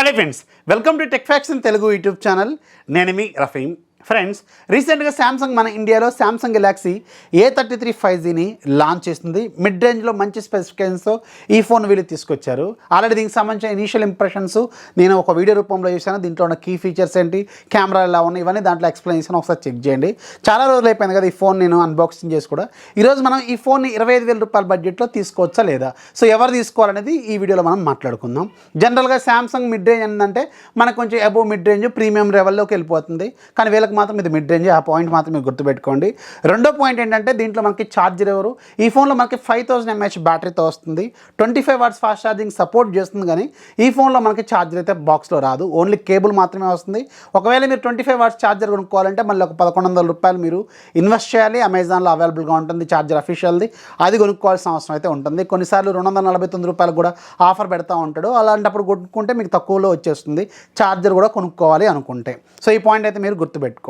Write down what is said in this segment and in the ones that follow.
Hello friends, welcome to Techfox in Telugu YouTube channel. నేను మీ రఫీమ్. ఫ్రెండ్స్, రీసెంట్గా శాంసంగ్ మన ఇండియాలో శాంసంగ్ గెలాక్సీ A33 5Gని లాంచ్ చేస్తుంది. మిడ్ రేంజ్లో మంచి స్పెసిఫికేషన్స్తో ఈ ఫోన్ వీళ్ళు తీసుకొచ్చారు. ఆల్రెడీ దీనికి సంబంధించిన ఇనీషియల్ ఇంప్రెషన్స్ నేను ఒక వీడియో రూపంలో చేశాను. దీంట్లో ఉన్న కీ ఫీచర్స్ ఏంటి, కెమెరా ఎలా ఉన్నాయి, ఇవన్నీ దాంట్లో ఎక్స్ప్లెయిన్ చేశాను. ఒకసారి చెక్ చేయండి. చాలా రోజులు అయిపోయింది కదా ఈ ఫోన్ నేను అన్బాక్సింగ్ చేసి కూడా. ఈరోజు మనం ఈ ఫోన్ని 25,000 రూపాయల బడ్జెట్లో తీసుకోవచ్చా లేదా, సో ఎవరు తీసుకోవాలనేది ఈ వీడియోలో మనం మాట్లాడుకుందాం. జనరల్గా శాంసంగ్ మిడ్ రేంజ్ ఏంటంటే మనకు కొంచెం అబోవ్ మిడ్ రేంజ్ ప్రీమియం లెవెల్లోకి వెళ్ళిపోతుంది. కానీ వీళ్ళకి మాత్రం ఇది మిడ్ రేంజ్. ఆ పాయింట్ మాత్రం మీరు గుర్తుపెట్టుకోండి. రెండో పాయింట్ ఏంటంటే దీంట్లో మనకి ఛార్జర్ ఎవరు, ఈ ఫోన్లో మనకి 5000 mAh బ్యాటరీతో వస్తుంది. 25 watts ఫాస్ట్ ఛార్జింగ్ సపోర్ట్ చేస్తుంది. కానీ ఈ ఫోన్లో మనకి ఛార్జర్ అయితే బాక్స్లో రాదు, ఓన్లీ కేబుల్ మాత్రమే వస్తుంది. ఒకవేళ మీరు 25 watts ఛార్జర్ కొనుక్కోవాలంటే మళ్ళీ ఒక 1100 రూపాయలు మీరు ఇన్వెస్ట్ చేయాలి. అమెజాన్లో అవైలబుల్గా ఉంటుంది ఛార్జర్ అఫీషియల్ది, అది కొనుక్కోవాల్సిన అవసరం అయితే ఉంటుంది. కొన్నిసార్లు 249 రూపాయలు కూడా ఆఫర్ పెడతా ఉంటాడు. అలాంటప్పుడు కొనుక్కుంటే మీకు తక్కువలో వచ్చేస్తుంది ఛార్జర్ కూడా కొనుక్కోవాలి అనుకుంటే. సో ఈ పాయింట్ అయితే మీరు గుర్తుపెట్టుకోండి.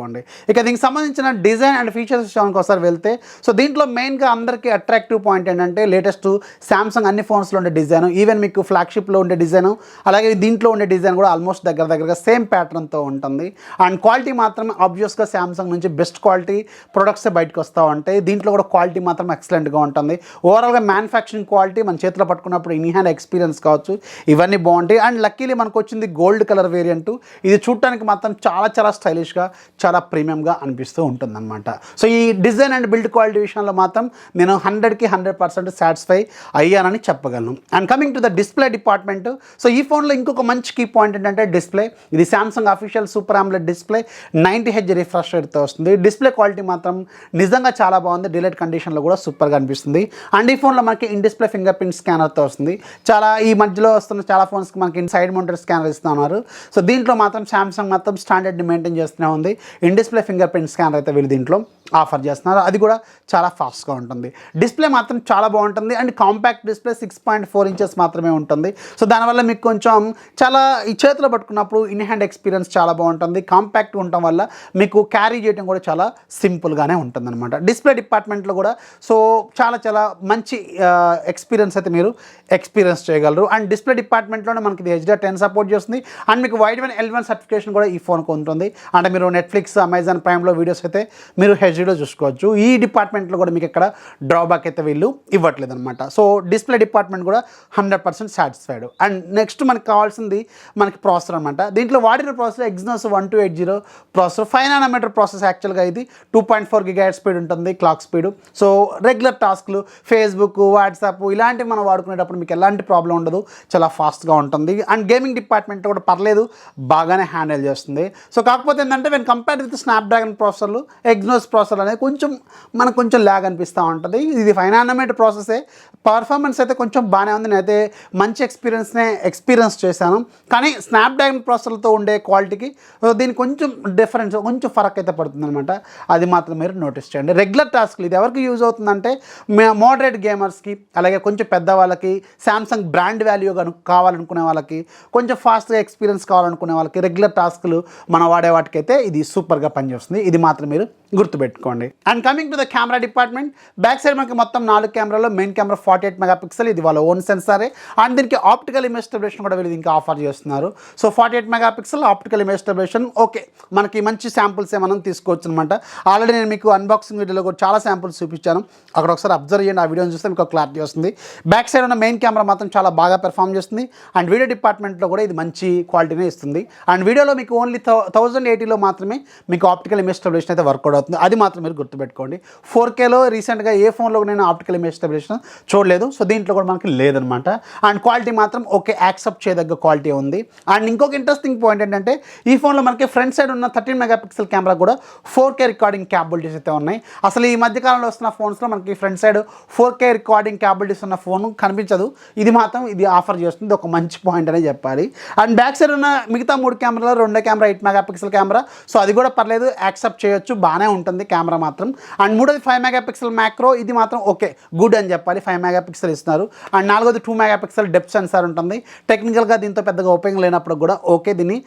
ఇక దీనికి సంబంధించిన డిజైన్ అండ్ ఫీచర్స్ విషయానికి ఒకసారి వెళ్తే, సో దీంట్లో మెయిన్గా అందరికీ అట్రాక్టివ్ పాయింట్ ఏంటంటే లేటెస్ట్ శాంసంగ్ అన్ని ఫోన్స్లో ఉండే డిజైన్, ఈవెన్ మీకు ఫ్లాగ్షిప్లో ఉండే డిజైన్, అలాగే దీంట్లో ఉండే డిజైన్ కూడా ఆల్మోస్ట్ దగ్గరగా సేమ్ ప్యాటర్న్తో ఉంటుంది. అండ్ క్వాలిటీ మాత్రం ఆబ్వియస్గా శాంసంగ్ నుంచి బెస్ట్ క్వాలిటీ ప్రొడక్ట్సే బయటకు వస్తూ ఉంటాయి. దీంట్లో కూడా క్వాలిటీ మాత్రం ఎక్సలెంట్గా ఉంటుంది. ఓవరాల్గా మ్యానుఫ్యాక్చరింగ్ క్వాలిటీ మన చేతిలో పట్టుకున్నప్పుడు ఇన్ హ్యాండ్ ఎక్స్పీరియన్స్ కావచ్చు, ఇవన్నీ బాగుంటాయి. అండ్ లక్కీలీ మనకు వచ్చింది గోల్డ్ కలర్ వేరియంట్. ఇది చూడటానికి మాత్రం చాలా స్టైలిష్గా, చాలా ప్రీమియంగా అనిపిస్తూ ఉంటుందన్నమాట. సో ఈ డిజైన్ అండ్ బిల్డ్ క్వాలిటీ విషయంలో మాత్రం నేను 100కి 100% సాటిస్ఫై అయ్యానని చెప్పగలను. And coming to the display department, so ఈ ఫోన్లో ఇంకొక మంచి కీ పాయింట్ ఏంటంటే డిస్ప్లే. ఇది Samsung official super AMOLED display, 90Hz refresh రేట్తో వస్తుంది. డిస్ప్లే క్వాలిటీ మాత్రం నిజంగా చాలా బాగుంది. డిలేట్ కండిషన్లో కూడా సూపర్గా అనిపిస్తుంది. అండ్ ఈ ఫోన్లో మనకి ఇన్ డిస్ప్లే ఫింగర్ ప్రింట్ స్కానర్తో వస్తుంది. చాలా ఈ మధ్యలో వస్తున్న చాలా ఫోన్స్కి మనకి సైడ్ మౌంటెడ్ స్కానర్ ఇస్తున్నారు. సో దీంట్లో మాత్రం శాంసంగ్ మాత్రం స్టాండర్డ్ని మెయింటైన్ చేస్తూనే ఉంది. In display finger print scanner అయితే వీళ్ళు దీంట్లో ఆఫర్ చేస్తున్నారు. అది కూడా చాలా ఫాస్ట్గా ఉంటుంది. డిస్ప్లే మాత్రం చాలా బాగుంటుంది. అండ్ కాంపాక్ట్ డిస్ప్లే 6.4 inches మాత్రమే ఉంటుంది. సో దానివల్ల మీకు కొంచెం చాలా ఈ చేతిలో పట్టుకున్నప్పుడు ఇన్ హ్యాండ్ ఎక్స్పీరియన్స్ చాలా బాగుంటుంది. కాంపాక్ట్ ఉండటం వల్ల మీకు క్యారీ చేయడం కూడా చాలా సింపుల్గానే ఉంటుంది అనమాట. డిస్ప్లే డిపార్ట్మెంట్లో కూడా సో చాలా మంచి ఎక్స్పీరియన్స్ అయితే మీరు ఎక్స్పీరియన్స్ చేయగలరు. అండ్ డిస్ప్లే డిపార్ట్మెంట్లోనే మనకి ఇది HDR10 సపోర్ట్ చేస్తుంది. అండ్ మీకు వైడ్ L1 సర్టిఫికేషన్ కూడా ఈ ఫోన్కి ఉంటుంది. అంటే మీరు నెట్ఫ్లిక్స్, అమెజాన్ ప్రైమ్లో వీడియోస్ అయితే మీరు హెచ్డీలో చూసుకోవచ్చు. ఈ డిపార్ట్మెంట్లో కూడా మీకు ఎక్కడ డ్రాబ్యాక్ అయితే వీళ్ళు ఇవ్వట్లేదు అనమాట. సో డిస్ప్లే డిపార్ట్మెంట్ కూడా 100% సాటిస్ఫైడ్. అండ్ నెక్స్ట్ మనకు కావాల్సింది మనకి ప్రాసెసర్ అనమాట. దీంట్లో వాడిన processor Exynos 1280 processor, 5 nm processor. యాక్చువల్గా ఇది 2.4 GHz స్పీడ్ ఉంటుంది, క్లాక్ స్పీడ్. సో రెగ్యులర్ టాస్క్లు, ఫేస్బుక్, వాట్సాప్ ఇలాంటివి మనం వాడుకునేటప్పుడు మీకు ఎలాంటి ప్రాబ్లం ఉండదు, చాలా ఫాస్ట్గా ఉంటుంది. అండ్ గేమింగ్ డిపార్ట్మెంట్ కూడా పర్లేదు, బాగానే హ్యాండిల్ చేస్తుంది. సో కాకపోతే ఏంటంటే వెన్ కంపేర్ విత్ స్నాప్డ్రాగన్ ప్రాసెసర్లు, ఎగ్జినోస్ ప్రాసెసర్ అనేది కొంచెం ల్యాగ్ అనిపిస్తూ ఉంటుంది. ఇది 5 nm ప్రాసెసే. పర్ఫార్మెన్స్ అయితే కొంచెం బాగానే ఉంది. నేనైతే మంచి ఎక్స్పీరియన్స్ చేశాను. కానీ స్నాప్డ్రాగన్ ప్రాసెసర్లతో ఉండే క్వాలిటీకి దీనికి కొంచెం డిఫరెన్స్, కొంచెం ఫరక్ అయితే పడుతుంది అనమాట. అది మాత్రం మీరు నోటీస్ చేయండి. రెగ్యులర్ టాస్క్లు ఇది ఎవరికి యూజ్ అవుతుందంటే మోడరేట్ గేమర్స్కి, అలాగే కొంచెం పెద్దవాళ్ళకి, శాంసంగ్ బ్రాండ్ వాల్యూ కావాలనుకునే వాళ్ళకి, కొంచెం ఫాస్ట్గా ఎక్స్పీరియన్స్ కావాలనుకునే వాళ్ళకి, రెగ్యులర్ టాస్క్లు మనం వాడే వాటికైతే ఇది సూపర్గా పనిచేస్తుంది. ఇది మాత్రం మీరు గుర్తుపెట్టుకోండి. And coming to the camera department, back side మనకి మొత్తం 4 కెమెరాలో మెయిన్ కెమెరా 48 MP, ఇది వాళ్ళ ఓన్ సెన్సారే. అండ్ దీనికి ఆప్టికల్ ఇమేజ్ స్టెబిలేషన్ కూడా వీళ్ళు దీనికి ఆఫర్ చేస్తున్నారు. So 48 MP optical image stabilisation okay, మనకి మంచి శాంపుల్సే మనం తీసుకోవచ్చు అనమాట. ఆల్రెడీ నేను మీకు అన్బాక్సింగ్ వీడియోలో కూడా చాలా శాంపుల్స్ చూపించాను, అక్కడ ఒకసారి అబ్జర్వ్ చేయండి. ఆ వీడియోని చూస్తే మీకు క్లారిటీ వస్తుంది. బ్యాక్ సైడ్ ఉన్న మెయిన్ కెమెరా మాత్రం చాలా బాగా పెర్ఫామ్ చేస్తుంది. అండ్ వీడియో డిపార్ట్మెంట్లో కూడా ఇది మంచి క్వాలిటీనే ఇస్తుంది. అండ్ వీడియోలో మీకు ఓన్లీ 1080లో మాత్రమే మీకు ఆప్టికల్ ఇమేజ్ స్టెబిలేషన్ అయితే వర్కౌట్ అవుతుంది. అది మాత్రం మీరు గుర్తుపెట్టుకోండి. 4Kలో రీసెంట్గా ఏ ఫోన్లో నేను ఆప్టికల్ ఇమేజ్ స్టెబిలేషన్ చూడలేదు. సో దీంట్లో కూడా మనకి లేదనమాట. అండ్ క్వాలిటీ మాత్రం ఓకే, యాక్సెప్ట్ చేయదగ్గ క్వాలిటీ ఉంది. అండ్ ఇంకొక ఇంట్రెస్టింగ్ పాయింట్ ఏంటంటే ఈ ఫోన్లో మనకి ఫ్రంట్ సైడ్ ఉన్న 13 MP కెమెరా కూడా 4K రికార్డింగ్ క్యాపబిలిటీస్ అయితే ఉన్నాయి. అసలు ఈ మధ్యకాలంలో వస్తున్న ఫోన్స్లో మనకి front side 4K recording capabilities ఉన్న ఫోన్ కనిపించదు. ఇది మాత్రం ఇది ఆఫర్ చేస్తుంది, ఒక మంచి పాయింట్ అనే చెప్పాలి. అండ్ బ్యాక్ సైడ్ ఉన్న మిగతా 3 కెమెరాలో రెండో కెమెరా 8 MP కెమెరా. సో అది కూడా పర్లేదు, యాక్సెప్ట్ చేయొచ్చు, బాగానే ఉంటుంది కెమెరా మాత్రం. అండ్ మూడోది 5 మెగాపిక్సెల్ మ్యాక్రో, ఇది మాత్రం ఓకే గుడ్ అని చెప్పాలి, 5 మెగాపిక్సెల్ ఇస్తున్నారు. అండ్ నాలుగోది 2 మెగాపిక్సెల్ డెప్త్ సెన్సార్ ఉంటుంది. టెక్నికల్గా దీంతో పెద్దగా ఓపెన్ లేనప్పుడు కూడా ఓకే, దీన్ని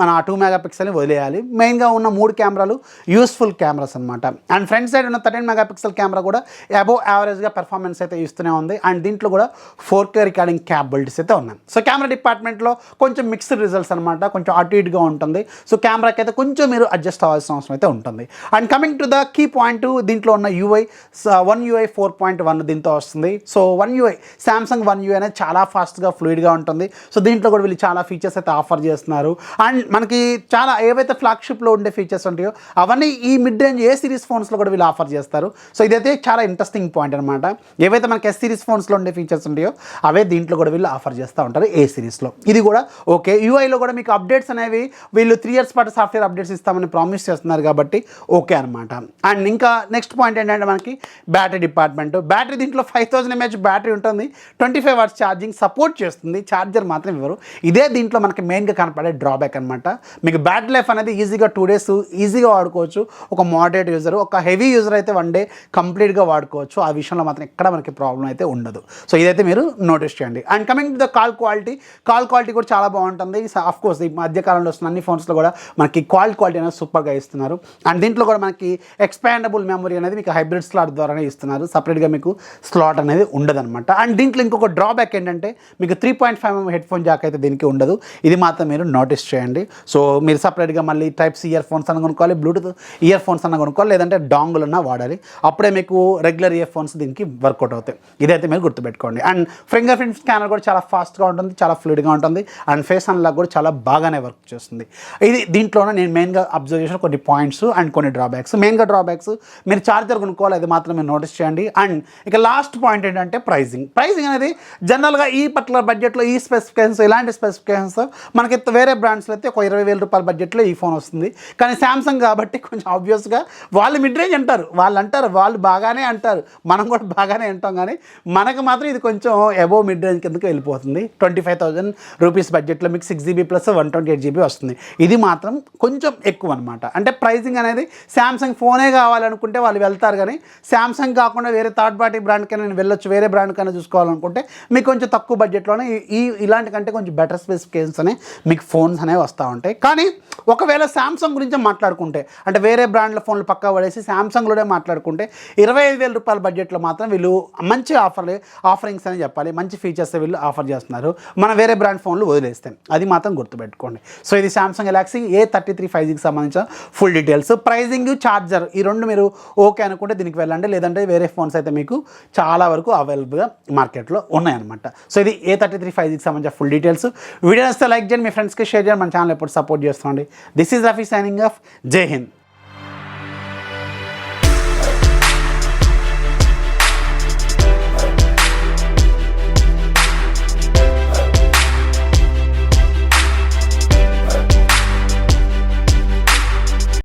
మన 2 మెగాపిక్సెల్ని వదిలేయాలి. మెయిన్గా ఉన్న 3 కెమెరాలు యూస్ఫుల్ కెమెరాస్ అనమాట. అండ్ ఫ్రంట్ సైడ్ ఉన్న 13 మెగాపిక్సెల్ కెమెరా కూడా అబోవ్ యావరేజ్గా పెర్ఫార్మెన్స్ అయితే ఇస్తూనే ఉంది. అండ్ దీంట్లో కూడా 4K రికార్డింగ్ క్యాపబిలిటీస్ అయితే ఉన్నాయి. సో కెమెరా డిపార్ట్మెంట్లో కొంచెం మిక్స్డ్ రిజల్ట్స్ అనమాట, కొంచెం అటు ఇటుగా ఉంటుంది. సో కెమెరాకి అయితే కొంచెం మీరు అడ్జస్ట్ అవ్వాల్సిన అవసరం అయితే ఉంటుంది. And coming to the key point, దీంట్లో ఉన్న యూఐ వన్ యూఐ 4.1 దీంతో వస్తుంది. So one UI Samsung one UI అనేది చాలా ఫాస్ట్గా ఫ్లూయిడ్గా ఉంటుంది. సో దీంట్లో కూడా వీళ్ళు చాలా ఫీచర్స్ అయితే ఆఫర్ చేస్తున్నారు. అండ్ మనకి చాలా ఏవైతే ఫ్లాగ్షిప్లో ఉండే ఫీచర్స్ ఉంటాయో అవన్నీ ఈ మిడ్ రేంజ్ ఏ సిరీస్ ఫోన్స్లో కూడా వీళ్ళు ఆఫర్ చేస్తారు. సో ఇదైతే చాలా ఇంట్రెస్టింగ్ పాయింట్ అనమాట. ఏవైతే మనకి ఎస్ సిరీస్ ఫోన్స్లో ఉండే ఫీచర్స్ ఉంటాయో అవే దీంట్లో కూడా వీళ్ళు ఆఫర్ చేస్తూ ఉంటారు ఏ సిరీస్లో. ఇది కూడా ఓకే. యూఐలో కూడా మీకు అప్డేట్స్ అనేవి వీళ్ళు 3 years పాటు సాఫ్ట్వేర్ అప్డేట్స్ ఇస్తామని ప్రామిస్ చేస్తున్నారు కాబట్టి ఓకే అనమాట. అండ్ ఇంకా నెక్స్ట్ పాయింట్ ఏంటంటే మనకి బ్యాటరీ డిపార్ట్మెంట్. బ్యాటరీ దీంట్లో 5000 mAh బ్యాటరీ ఉంటుంది, 25 hours ఛార్జింగ్ సపోర్ట్ చేస్తుంది, ఛార్జర్ మాత్రం ఇవ్వరు. ఇదే దీంట్లో మనకి మెయిన్గా కనపడే డ్రాబ్యాక్ అనమాట. మీకు బ్యాటరీ లైఫ్ అనేది ఈజీగా 2 days ఈజీగా వాడుకోవచ్చు. ఒక మోడరేట్ యూజర్, ఒక హెవీ యూజర్ అయితే 1 day కంప్లీట్గా వాడుకోవచ్చు. ఆ విషయంలో మాత్రం ఎక్కడ మనకి ప్రాబ్లం అయితే ఉండదు. సో ఇదైతే మీరు నోటీస్ చేయండి. And coming to the call quality కూడా చాలా బాగుంటుంది. ఆఫ్ కోర్స్ ఈ మధ్యకాలంలో వస్తున్న అన్ని ఫోన్స్లో కూడా మనకి క్వాలిటీ అనేది సూపర్గా ఇస్తున్నారు. అండ్ దీంట్లో కూడా మనకి ఎక్స్పాండబుల్ మెమరీ అనేది మీకు హైబ్రిడ్ స్లాట్ ద్వారానే ఇస్తున్నారు, సపరేట్గా మీకు స్లాట్ అనేది ఉండదన్నమాట. అండ్ దీంట్లో ఇంకొక డ్రాబ్యాక్ ఏంటంటే మీకు 3.5mm హెడ్ ఫోన్ జాక్ అయితే దీనికి ఉండదు. ఇది మాత్రం మీరు నోటీస్ చేయండి. సో మీరు సపరేట్గా మళ్ళీ టైప్స్ ఇయర్ ఫోన్స్ అన్న కొనుక్కోవాలి, బ్లూటూత్ ఇయర్ ఫోన్స్ అన్న కొనుక్కోవాలి, లేదంటే డాంగుల్ అన్న వాడాలి. అప్పుడే మీకు రెగ్యులర్ ఇయర్ ఫోన్స్ దీనికి వర్కౌట్ అవుతాయి. ఇదైతే మీరు గుర్తుపెట్టుకోండి. అండ్ ఫింగర్ ప్రింట్ స్కానర్ కూడా చాలా ఫాస్ట్గా ఉంటుంది, చాలా ఫ్లూయిడ్గా ఉంటుంది. అండ్ ఫేస్ అన్లాక్ కూడా చాలా బాగానే వర్క్ చేస్తుంది. ఇది దీంట్లోనే నేను మెయిన్గా అబ్జర్వ్ చేసిన కొన్ని పాయింట్స్ అండ్ కొన్ని డ్రాబ్యాక్స్. మెయిన్గా డ్రాబ్యాక్స్ మీరు ఛార్జర్ కొనుక్కోవాలి, అది మాత్రం మీరు నోటీస్ చేయండి. అండ్ ఇక లాస్ట్ పాయింట్ ఏంటంటే ప్రైజింగ్ అనేది జనరల్గా ఈ పర్టికులర్ బడ్జెట్లో ఈ స్పెసిఫికేషన్స్, ఇలాంటి స్పెసిఫికేషన్స్ మనకి వేరే బ్రాండ్స్లో అయితే ఒక 20,000 రూపాయల బడ్జెట్లో ఈ ఫోన్ వస్తుంది. కానీ శాంసంగ్ కాబట్టి కొంచెం ఆబ్వియస్గా వాళ్ళు మిడ్ రేంజ్ అంటారు, వాళ్ళు బాగానే అంటారు, మనం కూడా బాగానే అంటాం. కానీ మనకు మాత్రం ఇది కొంచెం అబోవ్ మిడ్ రేంజ్ కిందకి వెళ్ళిపోతుంది. 25,000 రూపీస్ బడ్జెట్లో మీకు 6GB ప్లస్ 128GB వస్తుంది. ఇది మాత్రం కొంచెం ఎక్కువ అనమాట. అంటే ప్రైజింగ్ అనేది శాంసంగ్ ఫోనే కావాలనుకుంటే వాళ్ళు వెళ్తారు, కానీ శాంసంగ్ కాకుండా వేరే థర్డ్ పార్టీ బ్రాండ్కైనా నేను వెళ్ళొచ్చు, వేరే బ్రాండ్కైనా చూసుకోవాలనుకుంటే మీకు కొంచెం తక్కువ బడ్జెట్లోనే ఇలాంటి కంటే కొంచెం బెటర్ స్పెసిఫికేషన్స్ అనే మీకు ఫోన్స్ అనేవి వస్తూ ఉంటాయి. కానీ ఒకవేళ శాంసంగ్ గురించి మాట్లాడుకుంటే, అంటే వేరే బ్రాండ్ల ఫోన్లు పక్కా పడేసి శాంసంగ్లోనే మాట్లాడుకుంటే 25,000 రూపాయల బడ్జెట్లో మాత్రం వీళ్ళు మంచి ఆఫరింగ్స్ అని చెప్పాలి, మంచి ఫీచర్స్ వీళ్ళు ఆఫర్ చేస్తున్నారు. మన వేరే బ్రాండ్ ఫోన్లు వదిలేస్తాం, అది మాత్రం గుర్తుపెట్టుకోండి. సో ఇది సామ్సంగ్ గెలాక్సీ A33 5Gకి సంబంధించిన ఫుల్ డీటెయిల్స్. ప్రైజింగ్, ఛార్జర్ ఈ రెండు మీరు ఓకే అనుకుంటే దీనికి వెళ్ళండి, లేదంటే వేరే ఫోన్స్ అయితే మీకు చాలా వరకు అవైలబుల్గా మార్కెట్లో ఉన్నాయన్నమాట. సో ఇది A33 5Gకి సంబంధించిన ఫుల్ డీటెయిల్స్. వీడియో వస్తే లైక్ చేయండి, మీ ఫ్రెండ్స్కి షేర్ చేయండి, మన ఛానల్ ఎప్పుడు సపోర్ట్ చేస్తుండండి. This is Rafi signing off. Jai Hind.